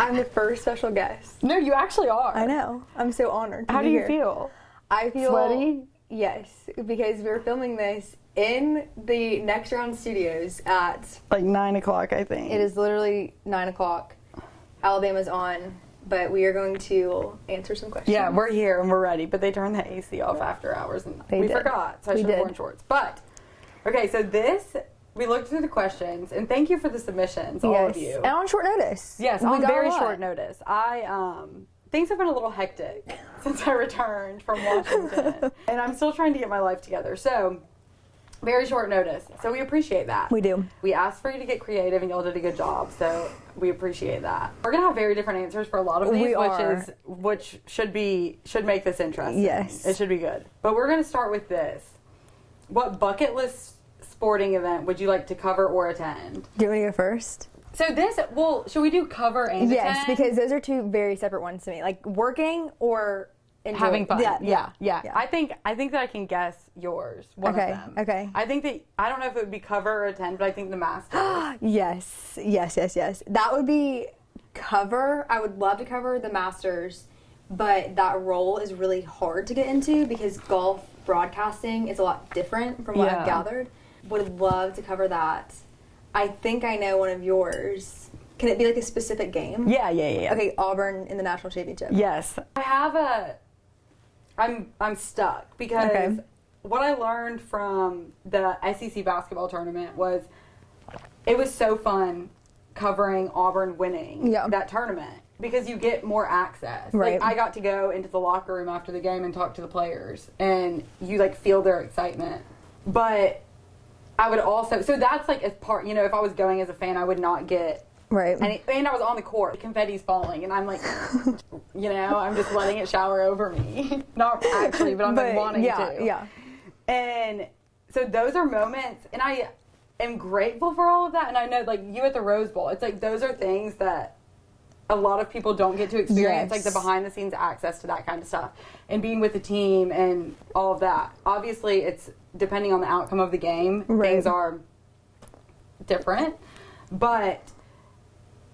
I'm the first special guest. No, you actually are. I know. I'm so honored. How do you feel? I feel sweaty. Yes, because we're filming this in the Next Round Studios at like 9 o'clock, I think. It is literally 9 o'clock. Alabama's on, but we are going to answer some questions. Yeah, we're here and we're ready, but they turned the AC off after hours and we forgot, so I should have worn shorts. But, okay, so we looked through the questions, and thank you for the submissions, all of you. And on short notice. Yes, on very short notice. Things have been a little hectic since I returned from Washington, and I'm still trying to get my life together. So, very short notice. So we appreciate that. We do. We asked for you to get creative, and y'all did a good job. So we appreciate that. We're gonna have very different answers for a lot of these, which should make this interesting. Yes, it should be good. But we're gonna start with this. What bucket list sporting event would you like to cover or attend? Do you want to go first? So should we do cover and attend? Yes, because those are two very separate ones to me. Like working or having fun. Yeah. I think that I can guess yours. One of them. Okay. I think that I don't know if it would be cover or attend, but I think the Masters. Yes. That would be cover. I would love to cover the Masters, but that role is really hard to get into because golf broadcasting is a lot different from what I've gathered. Would love to cover that. I think I know one of yours. Can it be like a specific game? Yeah. Okay, Auburn in the national championship. Yes. I'm stuck because what I learned from the SEC basketball tournament was it was so fun covering Auburn winning that tournament because you get more access. Right. Like I got to go into the locker room after the game and talk to the players, and you like feel their excitement. But I would also, so that's like a part, if I was going as a fan, I would not get, and I was on the court, the confetti's falling, and I'm like, I'm just letting it shower over me. Not actually, but I'm like wanting to. Yeah. And so those are moments, and I am grateful for all of that, and I know like you at the Rose Bowl, it's like those are things that a lot of people don't get to experience, like the behind the scenes access to that kind of stuff, and being with the team and all of that. Obviously, it's depending on the outcome of the game, things are different, but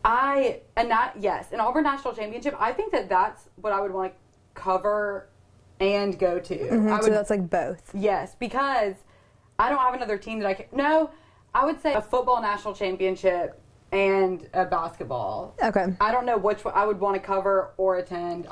an Auburn National Championship, I think that's what I would want to cover and go to. So that's like both. Yes, because I don't have another team that I can. No, I would say a football national championship and a basketball. Okay. I don't know which one I would want to cover or attend.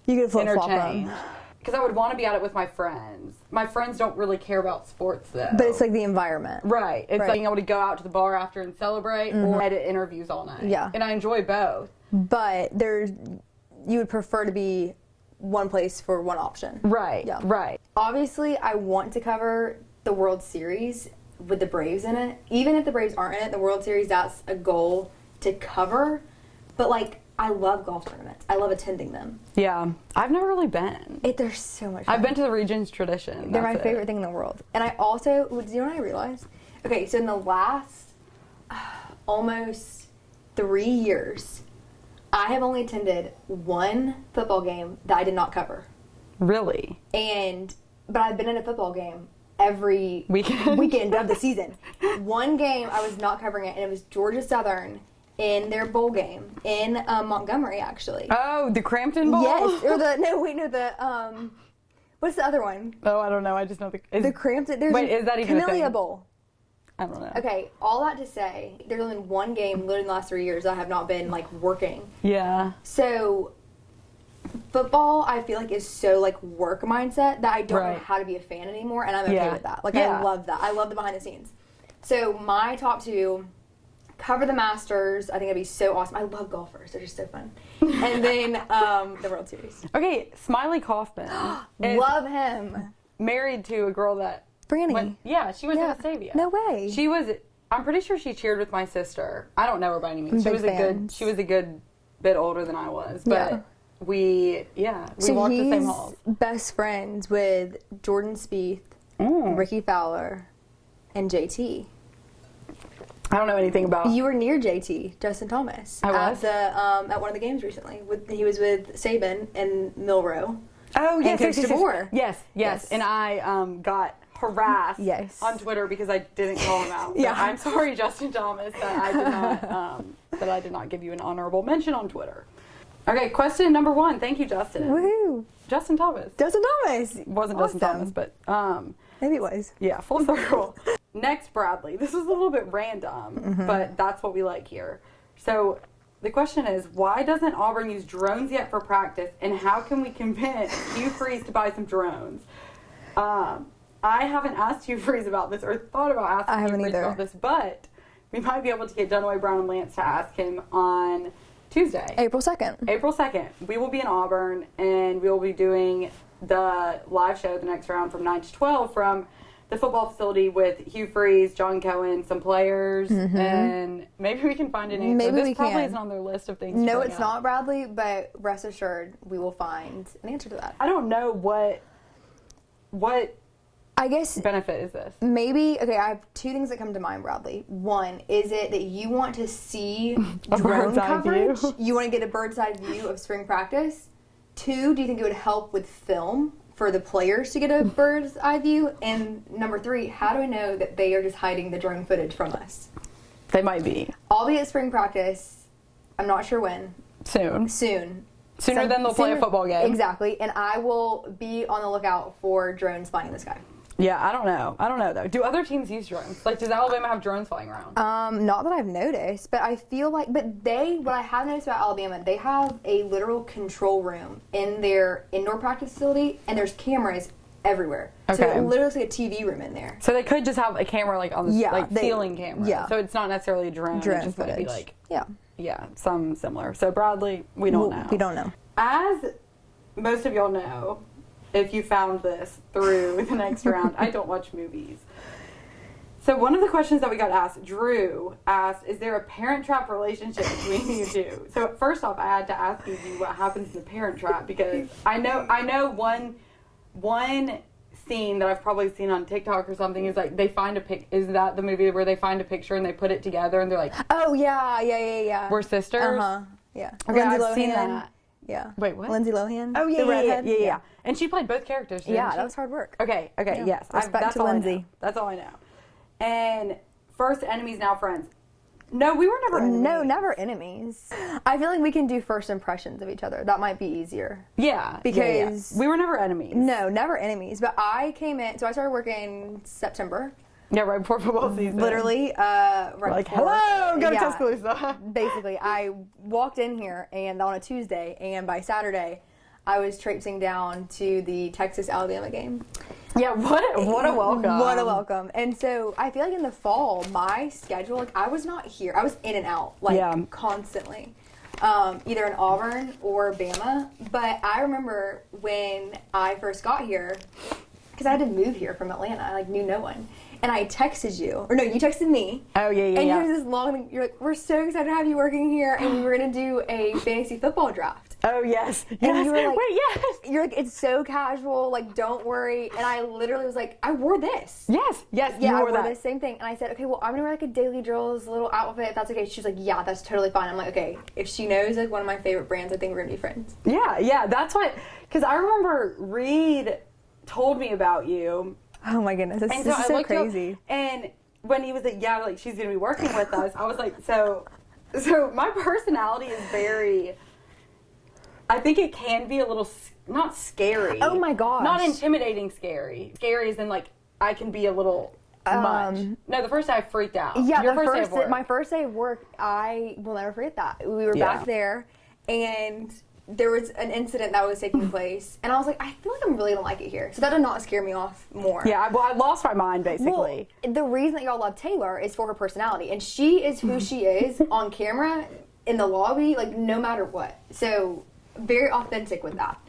You could flip-flop them. Because I would want to be at it with my friends. My friends don't really care about sports, though. But it's like the environment. Right. It's like being able to go out to the bar after and celebrate or edit interviews all night. Yeah. And I enjoy both. But you would prefer to be one place for one option. Right. Yeah. Right. Obviously, I want to cover the World Series with the Braves in it. Even if the Braves aren't in it, the World Series, that's a goal to cover. But, I love golf tournaments. I love attending them. Yeah. I've never really been. They're so much fun. I've been to the Regions Tradition. They're my favorite thing in the world. And I also, do you know what I realized? Okay, so in the last almost 3 years, I have only attended one football game that I did not cover. Really? But I've been in a football game every weekend of the season. One game I was not covering it, and it was Georgia Southern in their bowl game in Montgomery, actually. Oh, the Crampton Bowl? Yes, or what's the other one? Oh, I don't know. I just know the Crampton. Wait, is that even Camellia a thing? Bowl. I don't know. Okay, all that to say, there's only been one game literally in the last 3 years I have not been working. Yeah. So football, I feel like, is so work mindset that I don't know how to be a fan anymore, and I'm okay with that. I love that. I love the behind the scenes. So my top two, cover the Masters. I think that'd be so awesome. I love golfers. They're just so fun. And then the World Series. Okay, Smiley Kaufman. Love him. Married to a girl that... Brandy. She went to Vestavia. No way. I'm pretty sure she cheered with my sister. I don't know her by any means. She was a good bit older than I was. But we walked the same halls. Best friends with Jordan Spieth, Ricky Fowler, and JT. I don't know anything about. You were near JT, Justin Thomas. I was at one of the games recently. He was with Saban and Milroe. Oh yes, yes. And I got harassed on Twitter because I didn't call him out. Yeah, I'm sorry, Justin Thomas, that I did not that I did not give you an honorable mention on Twitter. Okay, question number 1. Thank you, Justin. Woohoo! Justin Thomas. Justin Thomas. Wasn't Awesome. Justin Thomas, but Maybe it was. yeah, full circle. Next, Bradley. This is a little bit random, but that's what we like here. So the question is, why doesn't Auburn use drones yet for practice, and how can we convince Hugh Freeze to buy some drones? I haven't asked Hugh Freeze about this or thought about asking Hugh Freeze about this, but we might be able to get Dunaway, Brown, and Lance to ask him on Tuesday. April 2nd. April 2nd. We will be in Auburn, and we will be doing the live show the next round from 9 to 12 from the football facility with Hugh Freeze, John Cohen, some players, and maybe we can find an answer. Maybe this we probably can. isn't on their list of things. No, to it's not, Bradley, but rest assured we will find an answer to that. I don't know what I guess benefit is this. maybe, okay, I have 2 things that come to mind, Bradley. 1, is it that you want to see A drone bird's eye coverage? view. You want to get a bird's eye view of spring practice? 2, do you think it would help with film for the players to get a bird's eye view? And number 3, how do we know that they are just hiding the drone footage from us? They might be. I'll be at spring practice. I'm not sure when. Soon. Sooner than they'll play a football game. Exactly. And I will be on the lookout for drones flying in the sky. Yeah, I don't know though. Do other teams use drones? Like, does Alabama have drones flying around? Not that I've noticed, but I feel like, what I have noticed about Alabama, they have a literal control room in their indoor practice facility, and there's cameras everywhere. So Okay. it literally looks like a TV room in there. So they could just have a camera like on the ceiling camera. yeah. So it's not necessarily a drone. It's just footage. Gonna be like, yeah. some similar. So Bradley, we don't know. We don't know. As most of y'all know, if you found this through the next round, I don't watch movies. So one of the questions that we got asked, Drew asked, is there a Parent Trap relationship between you two? So first off, I had to ask you what happens in the Parent Trap, because I know one scene that I've probably seen on TikTok or something is like they find a pic. Is that the movie where they find a picture and they put it together and they're like, oh yeah. we're sisters? Yeah. Okay, Lindsay I've seen Lohan. that. Yeah. Wait, what? Lindsay Lohan. Oh, The redhead? yeah. And she played both characters, didn't Yeah, she? that was hard work. Okay, Yeah. yes. Respect that's to all Lindsay. I know. That's all I know. And first enemies, now friends. No, we were never enemies. No, never enemies. I feel like we can do first impressions of each other. That might be easier. Yeah. Because- we were never enemies. No, never enemies. But I came in, so I started working September. Yeah, right before football season. Literally, right Like, before. hello, go to Yeah. Tuscaloosa. Basically, I walked in here and on a Tuesday, and by Saturday, I was traipsing down to the Texas-Alabama game. Yeah, what a welcome. What a welcome. And so I feel like in the fall, my schedule, like I was not here. I was in and out, like constantly. Either in Auburn or Bama. But I remember when I first got here, because I had to move here from Atlanta. I like knew no one. And I texted you, or no, you texted me. Oh, yeah. And here's this long, you're like, we're so excited to have you working here, and we were going to do a fantasy football draft. Oh, yes. And you were like, wait, yes. You're like, it's so casual, like, don't worry. And I literally was like, I wore this. Yes. Yeah, you I wore wore that. this same thing. And I said, okay, well, I'm gonna wear like a Daily Drills little outfit if that's okay. She's like, yeah, that's totally fine. I'm like, okay, if she knows like one of my favorite brands, I think we're gonna be friends. Yeah, that's what, because I remember Reed told me about you. Oh my goodness, this is so crazy. And when he was like, yeah, like she's gonna be working with us, I was like, so my personality is very, I think it can be a little, not scary. Oh my gosh. Not intimidating scary. Scary as in like, I can be a little much. No, the first day I freaked out. Yeah, Your first day of work. my first day of work, I will never forget that. We were back there, and there was an incident that was taking place, and I was like, I feel like I really don't like it here. So that did not scare me off more. Yeah, well, I lost my mind basically. Well, the reason that y'all love Taylor is for her personality, and she is who she is on camera, in the lobby, like no matter what. So very authentic with that.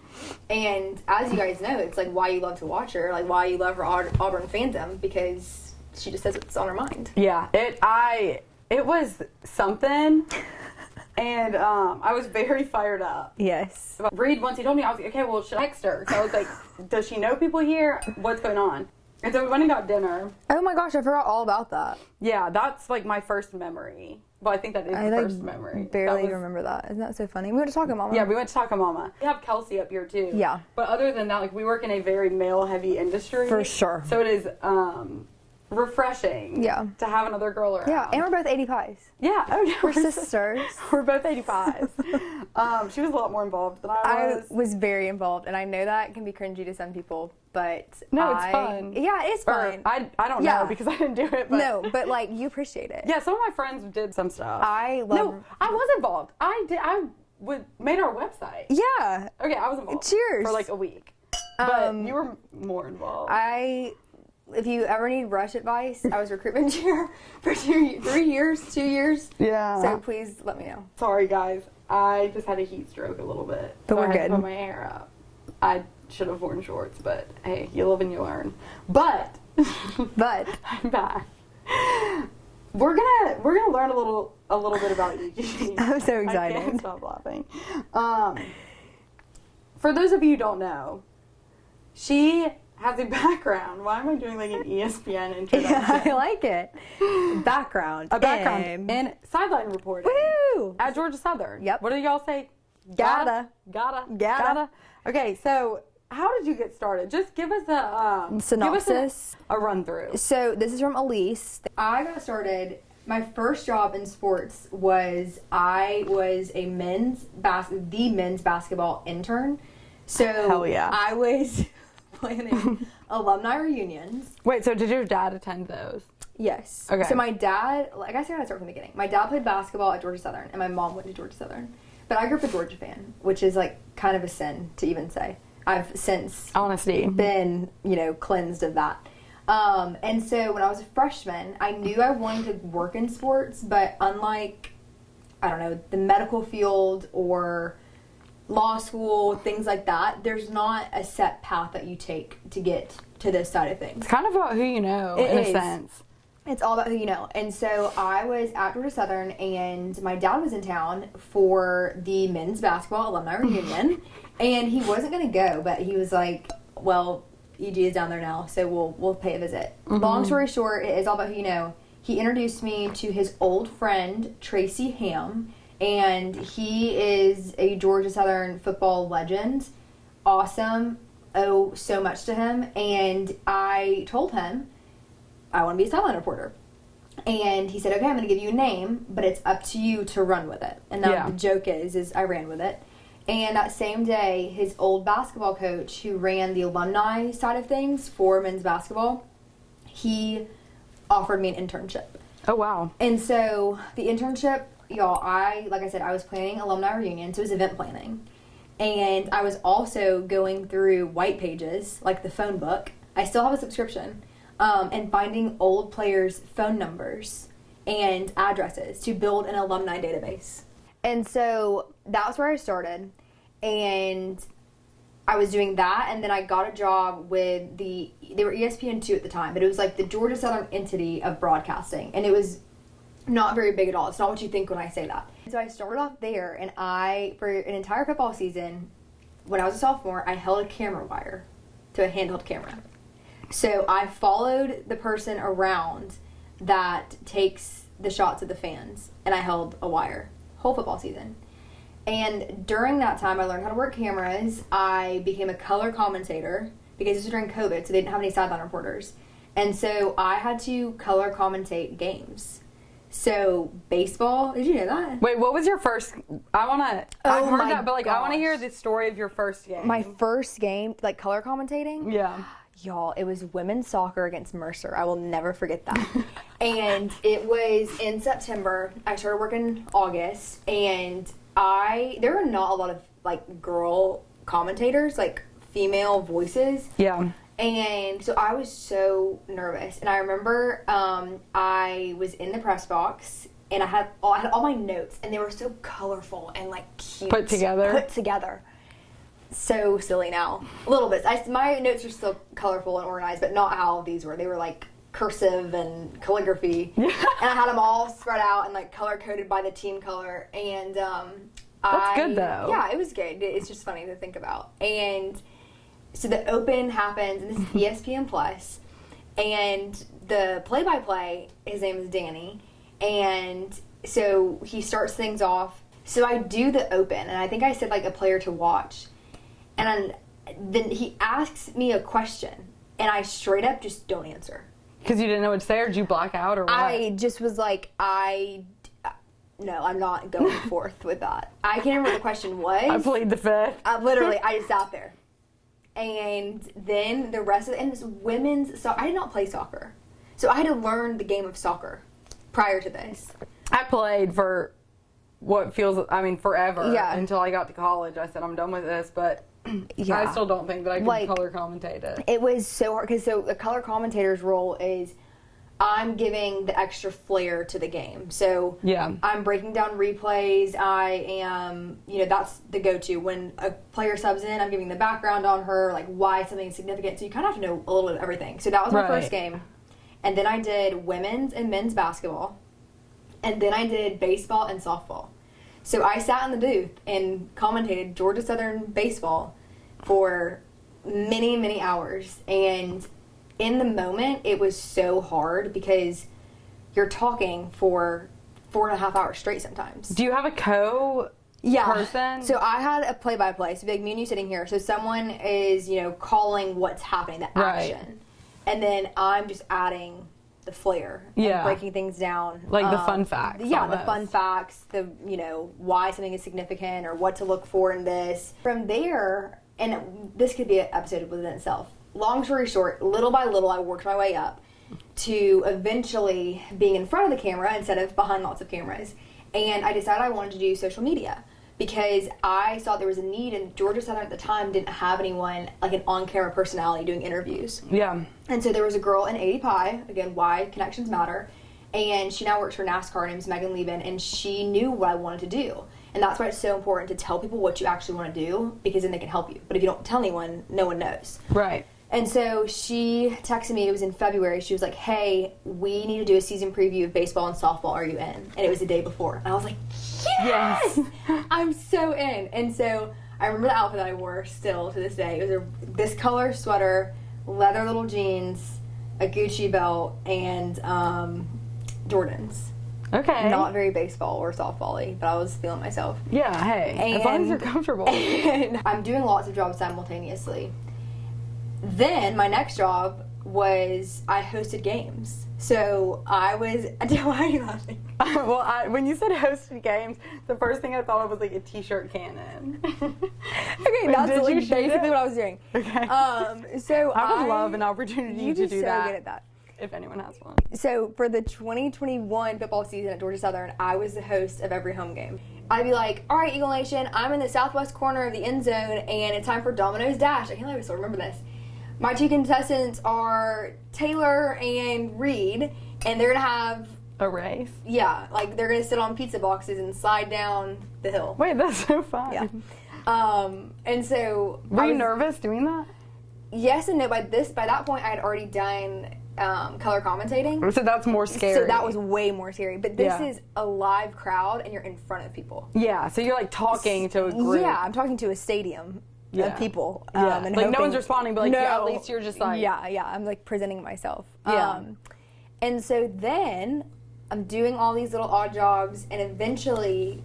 And as you guys know, it's like why you love to watch her, like why you love her Auburn fandom, because she just says what's on her mind. Yeah, it was something. And I was very fired up. Yes. Reed, once he told me, I was like, okay, well, should I text her? So I was like, does she know people here? What's going on? And so we went and got dinner. Oh my gosh, I forgot all about that. Yeah, that's like my first memory. Well, I think that is the first memory. Barely remember that. Isn't that so funny? We went to Taco Mama. Yeah, we went to Taco Mama. We have Kelsey up here too. Yeah. But other than that, like we work in a very male-heavy industry. For sure. So it is refreshing. Yeah. To have another girl around. Yeah, and we're both 80 pies. Yeah. Oh, yeah. We're sisters. We're both 85s. She was a lot more involved than I was. I was very involved, and I know that can be cringy to some people, but No, it's fun. Yeah, it's fun. I don't know because I didn't do it. But No, but like you appreciate it. yeah, some of my friends did some stuff. I love. No, I was involved. I made our website. Yeah. Okay, I was involved. Cheers. For like a week. But you were more involved. If you ever need rush advice, I was recruitment chair for 2 years. Yeah. So please let me know. Sorry, guys. I just had a heat stroke a little bit. But we're I had good. to put my hair up. I should have worn shorts, but hey, you live and you learn. But I'm back. We're gonna learn a little bit about you. I'm so excited. I can't stop laughing. For those of you who don't know, she has a background. Why am I doing like an ESPN introduction? Yeah, I like it. Background. A background in sideline reporting. Woo! At Georgia Southern. Yep. What do y'all say? Gotta. Okay, so how did you get started? Just give us a Synopsis. Give us a run through. So this is from Elise. I got started. My first job in sports was I was a men's basketball intern. So Hell yeah. I was planning alumni reunions. Wait, so did your dad attend those? Yes. Okay. So my dad, I guess I gotta start from the beginning. My dad played basketball at Georgia Southern, and my mom went to Georgia Southern. But I grew up a Georgia fan, which is like kind of a sin to even say. I've since Honesty. been, cleansed of that. And so when I was a freshman, I knew I wanted to work in sports, but unlike, I don't know, the medical field or law school, things like that, there's not a set path that you take to get to this side of things. It's kind of about who you know, in a sense. It's all about who you know. And so I was at Georgia Southern, and my dad was in town for the men's basketball alumni reunion, and he wasn't going to go, but he was like, well, EG is down there now, so we'll pay a visit. Mm-hmm. Long story short, it is all about who you know. He introduced me to his old friend, Tracy Ham, and he is a Georgia Southern football legend. Awesome. Owe so much to him. And I told him I want to be a sideline reporter. And he said, okay, I'm going to give you a name, but it's up to you to run with it. And now the joke is I ran with it. And that same day, his old basketball coach who ran the alumni side of things for men's basketball, he offered me an internship. Oh, wow. And so the internship, y'all, like I said, I was planning alumni reunions. So it was event planning. And I was also going through white pages, like the phone book. I still have a subscription. And finding old players' phone numbers and addresses to build an alumni database. And so that was where I started. And I was doing that, and then I got a job with they were ESPN2 at the time, but it was like the Georgia Southern entity of broadcasting. And it was not very big at all. It's not what you think when I say that. So I started off there, and for an entire football season, when I was a sophomore, I held a camera wire to a handheld camera. So I followed the person around that takes the shots of the fans, and I held a wire whole football season. And during that time, I learned how to work cameras. I became a color commentator because this was during COVID, so they didn't have any sideline reporters. And so I had to color commentate games. So baseball, did you know that? Wait, what was your first? I've heard that, but I want to hear the story of your first game. My first game, like color commentating? Yeah. Y'all, it was women's soccer against Mercer. I will never forget that. And it was in September. I started working August, and there were not a lot of like girl commentators, like female voices. Yeah. And so I was so nervous. And I remember I was in the press box, and I had all my notes, and they were so colorful and like cute. Put together. So silly now. A little bit. My notes are still colorful and organized, but not how these were. They were like cursive and calligraphy. And I had them all spread out and like color coded by the team color. And that's good though. Yeah, it was good. It's just funny to think about. And so the open happens, and this is ESPN Plus, and the play-by-play, his name is Danny, and so he starts things off. So I do the open, and I think I said like a player to watch. And then he asks me a question, and I straight up just don't answer. Because you didn't know what to say, or did you black out, or what? I just was like, no, I'm not going forth with that. I can't remember what the question was. I plead the fifth. I just sat there. And then the rest of it, and this women's, so I did not play soccer. So I had to learn the game of soccer prior to this. I played for what feels, forever. Yeah. Until I got to college. I said, I'm done with this, but Yeah. I still don't think that I can color commentate it. It was so hard, because the color commentator's role is I'm giving the extra flair to the game. So yeah. I'm breaking down replays. I am, that's the go-to. When a player subs in, I'm giving the background on her, like why something is significant. So you kind of have to know a little bit of everything. So that was my first game. And then I did women's and men's basketball. And then I did baseball and softball. So I sat in the booth and commentated Georgia Southern baseball for many, many hours. And in the moment, it was so hard because you're talking for 4.5 hours straight sometimes. Do you have a person? So I had a play-by-play. So like me and you sitting here. So someone is, calling what's happening, the action. Right. And then I'm just adding the flair and breaking things down. Like the fun facts. Yeah, the fun facts, the, why something is significant or what to look for in this. From there, and this could be an episode within itself. Long story short, little by little, I worked my way up to eventually being in front of the camera instead of behind lots of cameras. And I decided I wanted to do social media because I saw there was a need, and Georgia Southern at the time didn't have anyone, like an on-camera personality doing interviews. Yeah. And so there was a girl in 80 Pi, again, why connections matter, and she now works for NASCAR. Her name is Megan Lieben, and she knew what I wanted to do. And that's why it's so important to tell people what you actually want to do, because then they can help you. But if you don't tell anyone, no one knows. Right. And so she texted me, it was in February, she was like, hey, we need to do a season preview of baseball and softball, are you in? And it was the day before. And I was like, yes! I'm so in. And so I remember the outfit that I wore still to this day. It was this color sweater, leather little jeans, a Gucci belt, and Jordans. Okay. Not very baseball or softball-y, but I was feeling myself. Yeah, hey, as long as you're comfortable. And I'm doing lots of jobs simultaneously. Then my next job was I hosted games. So I was. Why are you laughing? Well, when you said hosted games, the first thing I thought of was like a t-shirt cannon. Okay, that's like basically what I was doing. Okay. So I would love an opportunity to do so that. Good at that. If anyone has one. So for the 2021 football season at Georgia Southern, I was the host of every home game. I'd be like, all right, Eagle Nation, I'm in the southwest corner of the end zone, and it's time for Domino's Dash. I can't believe I still remember this. My two contestants are Taylor and Reed, and they're going to have... A race? Yeah, like they're going to sit on pizza boxes and slide down the hill. Wait, that's so fun. Yeah. And so... Were you nervous doing that? Yes and no. By that point, I had already done color commentating. So that's more scary. So that was way more scary. But this is a live crowd, and you're in front of people. Yeah, so you're like talking to a group. Yeah, I'm talking to a stadium of people. Yeah. And like hoping, no one's responding, but like at least you're just like... Yeah, I'm like presenting myself. Yeah. And so then I'm doing all these little odd jobs, and eventually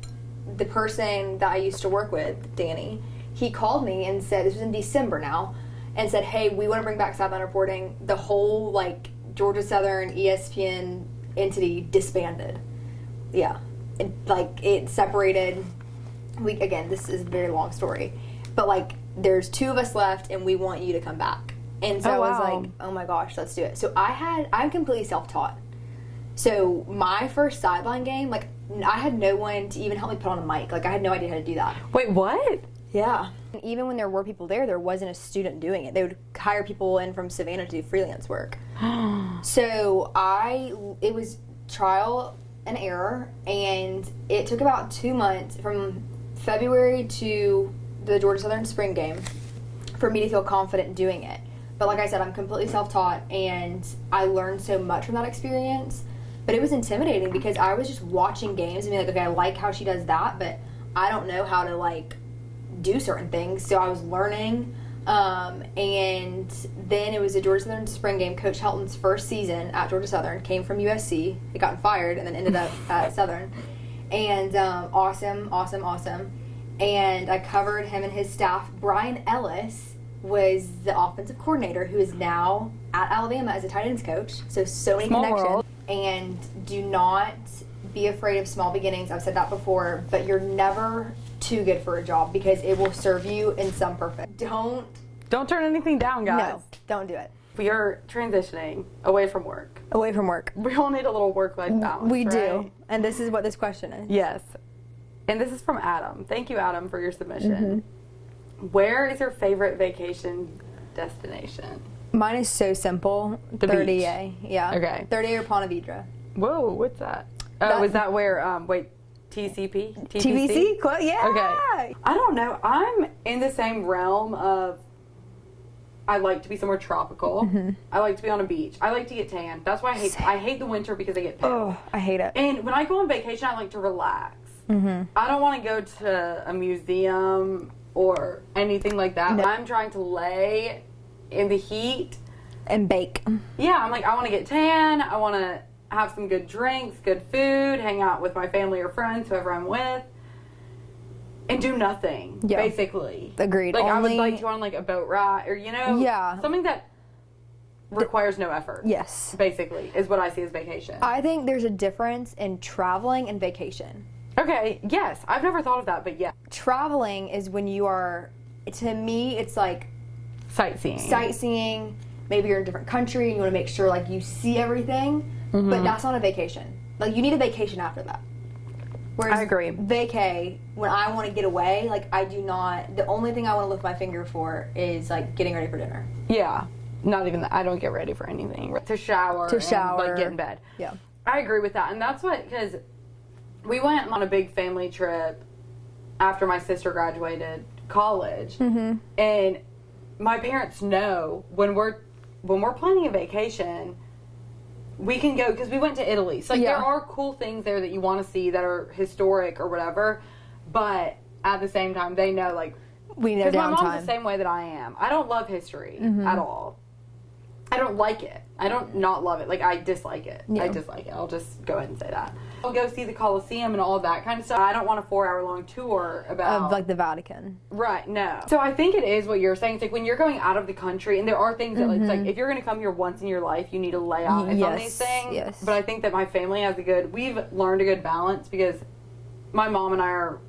the person that I used to work with, Danny, he called me and said, this was in December now, and said, hey, we want to bring back Sideline Reporting. The whole, like, Georgia Southern ESPN entity disbanded. Yeah. It separated. Again, this is a very long story. But, like, there's two of us left, and we want you to come back. And so I was like, oh, my gosh, let's do it. So I'm completely self-taught. So my first sideline game, like, I had no one to even help me put on a mic. Like, I had no idea how to do that. Wait, what? Yeah. And even when there were people there wasn't a student doing it. They would hire people in from Savannah to do freelance work. So it was trial and error, and it took about 2 months from February to the Georgia Southern spring game for me to feel confident doing it. But like I said, I'm completely self-taught, and I learned so much from that experience. But it was intimidating because I was just watching games and being like, okay, I like how she does that, but I don't know how to, like, do certain things. So I was learning, and then it was a Georgia Southern spring game. Coach Helton's first season at Georgia Southern, came from USC. He got fired and then ended up at Southern. And awesome. And I covered him and his staff. Brian Ellis was the offensive coordinator who is now at Alabama as a tight ends coach. So many Small connections. world. And do not be afraid of small beginnings. I've said that before, but you're never too good for a job because it will serve you in some purpose. Don't turn anything down, guys. No, don't do it. We are transitioning away from work. Away from work. We all need a little work-life balance. We do. right? And this is what this question is. Yes. And this is from Adam. Thank you, Adam, for your submission. Where is your favorite vacation destination? Mine is so simple. The 30A. Yeah. Okay. 30A or Ponte Vedra. Whoa, what's that? Oh, is that where, TCP? TVC? Yeah. Okay. I don't know. I'm in the same realm of I like to be somewhere tropical. I like to be on a beach. I like to get tan. That's why I hate the winter because I get pale. Oh, I hate it. And when I go on vacation, I like to relax. I don't want to go to a museum or anything like that. No. I'm trying to lay in the heat. And bake. Yeah, I'm like, I want to get tan. I want to have some good drinks, good food, hang out with my family or friends, whoever I'm with, and do nothing, basically. Agreed. Like, I would like to go on, like, a boat ride, or, something that requires no effort. Yes. Basically, is what I see as vacation. I think there's a difference in traveling and vacation. Okay, yes. I've never thought of that, but yeah. Traveling is when you are, to me, it's like Sightseeing. Maybe you're in a different country and you want to make sure, like, you see everything. But that's not a vacation. Like, you need a vacation after that. Whereas I agree. Vacay, when I want to get away, like, I do not, the only thing I want to lift my finger for is, like, getting ready for dinner. Yeah. Not even that. I don't get ready for anything. To shower. And, like, get in bed. Yeah. I agree with that. And that's what, because we went on a big family trip after my sister graduated college. And my parents know when we're planning a vacation, we can go, because we went to Italy. So, like, there are cool things there that you want to see that are historic or whatever. But at the same time, they know, like, we know downtime. Because my mom's the same way that I am. I don't love history at all. I don't like it. I don't not love it. Like, I dislike it. Yeah. I dislike it. I'll just go ahead and say that. I'll go see the Colosseum and all of that kind of stuff. I don't want a 4-hour-long tour about... Of, like, the Vatican. Right, no. So I think it is what you're saying. It's like when you're going out of the country, and there are things that, like, it's like, if you're going to come here once in your life, you need to lay out on these things. Yes. But I think that my family has we've learned a good balance because my mom and I are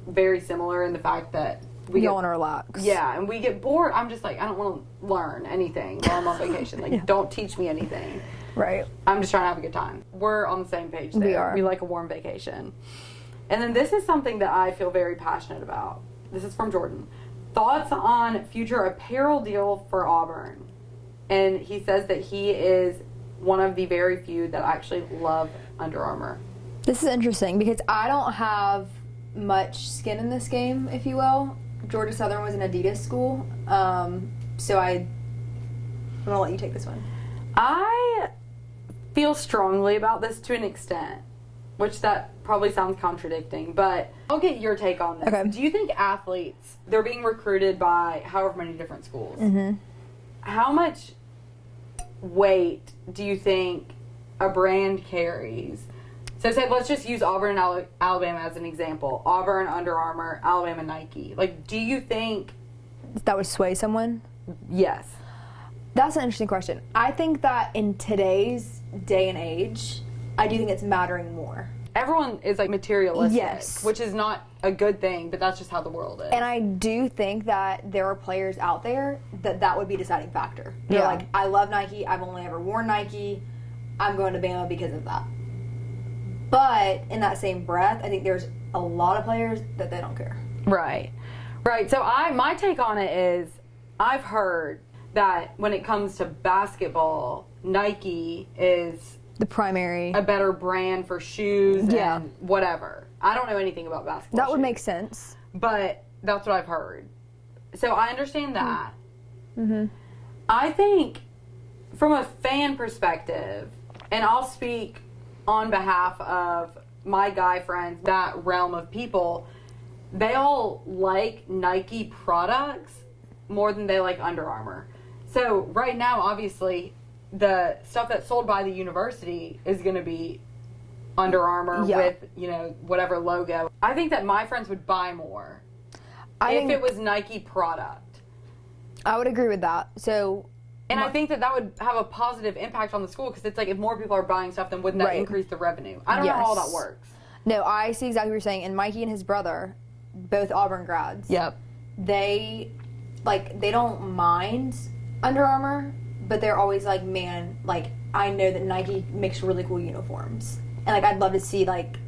very similar in the fact that we want to relax. Yeah, and we get bored. I'm just like, I don't want to learn anything while I'm on vacation. Like, don't teach me anything. Right. I'm just trying to have a good time. We're on the same page there. We are. We like a warm vacation. And then this is something that I feel very passionate about. This is from Jordan. Thoughts on future apparel deal for Auburn. And he says that he is one of the very few that actually love Under Armour. This is interesting because I don't have much skin in this game, if you will. Georgia Southern was an Adidas school, so I'm gonna let you take this one. I feel strongly about this to an extent, which that probably sounds contradicting, but I'll get your take on this. Okay. Do you think athletes, they're being recruited by however many different schools? How much weight do you think a brand carries? So say, let's just use Auburn and Alabama as an example. Auburn, Under Armour, Alabama, Nike. Like, do you think... That would sway someone? Yes. That's an interesting question. I think that in today's day and age, I do think it's mattering more. Everyone is, like, materialistic. Yes. Which is not a good thing, but that's just how the world is. And I do think that there are players out there that would be a deciding factor. They're like, I love Nike. I've only ever worn Nike. I'm going to Bama because of that. But in that same breath, I think there's a lot of players that they don't care. Right. Right. So my take on it is I've heard that when it comes to basketball, Nike is The primary. a better brand for shoes and whatever. I don't know anything about basketball. That would shoes, make sense. But that's what I've heard. So I understand that. I think from a fan perspective, and I'll speak on behalf of my guy friends, that realm of people, they all like Nike products more than they like Under Armour. So right now, obviously, the stuff that's sold by the university is going to be Under Armour with, whatever logo. I think that my friends would buy more if it was Nike product. I would agree with that. So, and I think that would have a positive impact on the school because it's like if more people are buying stuff, then wouldn't that increase the revenue? I don't know how all that works. No, I see exactly what you're saying. And Mikey and his brother, both Auburn grads. Yep. They don't mind Under Armour, but they're always like, man, like, I know that Nike makes really cool uniforms. And, like, I'd love to see, like,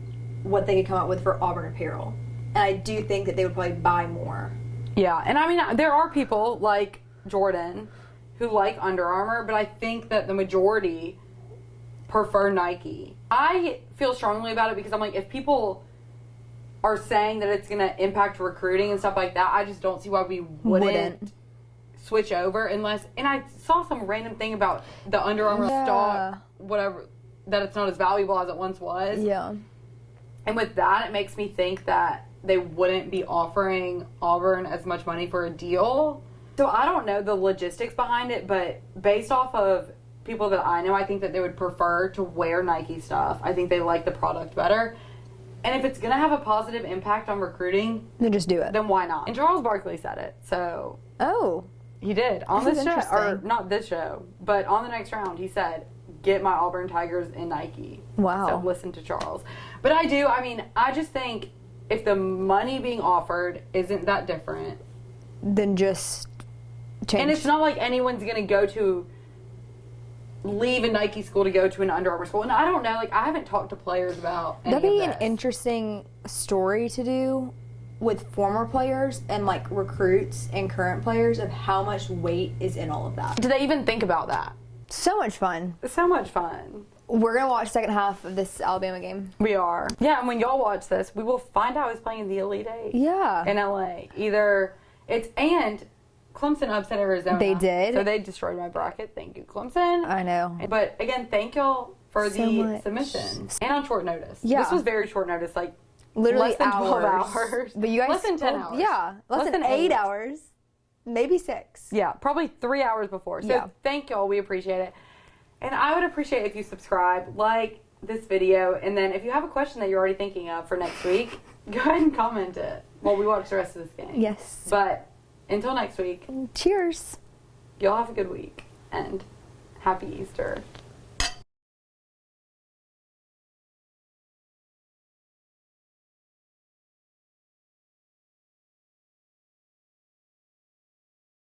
what they could come up with for Auburn apparel. And I do think that they would probably buy more. Yeah, and I mean, there are people like Jordan who like Under Armour, but I think that the majority prefer Nike. I feel strongly about it because I'm like, if people are saying that it's going to impact recruiting and stuff like that, I just don't see why we wouldn't switch over unless, and I saw some random thing about the Under Armour stock, whatever, that it's not as valuable as it once was. Yeah. And with that, it makes me think that they wouldn't be offering Auburn as much money for a deal. So I don't know the logistics behind it, but based off of people that I know, I think that they would prefer to wear Nike stuff. I think they like the product better. And if it's going to have a positive impact on recruiting, then just do it. Then why not? And Charles Barkley said it. So he did on this show, or not this show, but on the next round, he said, "Get my Auburn Tigers in Nike." Wow. So listen to Charles. But I just think if the money being offered isn't that different, then just change. And it's not like anyone's going to leave a Nike school to go to an Under Armour school. And I don't know, like, I haven't talked to players about any That'd be of an interesting story to do with former players and, like, recruits and current players of how much weight is in all of that. Do they even think about that? So much fun. It's so much fun. We're going to watch the second half of this Alabama game. We are. Yeah, and when y'all watch this, we will find out who's playing in the Elite Eight. Yeah. In LA. And Clemson upset Arizona. They did. So they destroyed my bracket. Thank you, Clemson. I know. But again, thank y'all for the submissions. And on short notice. Yeah. This was very short notice, like literally less than 12 hours. But you guys less than 10 hours. Yeah. Less than 8 hours. Maybe 6. Yeah, probably 3 hours before. So thank y'all. We appreciate it. And I would appreciate if you subscribe, like this video, and then if you have a question that you're already thinking of for next week, go ahead and comment it while we watch the rest of this game. Yes. But until next week, cheers. y'all have a good week, and happy Easter.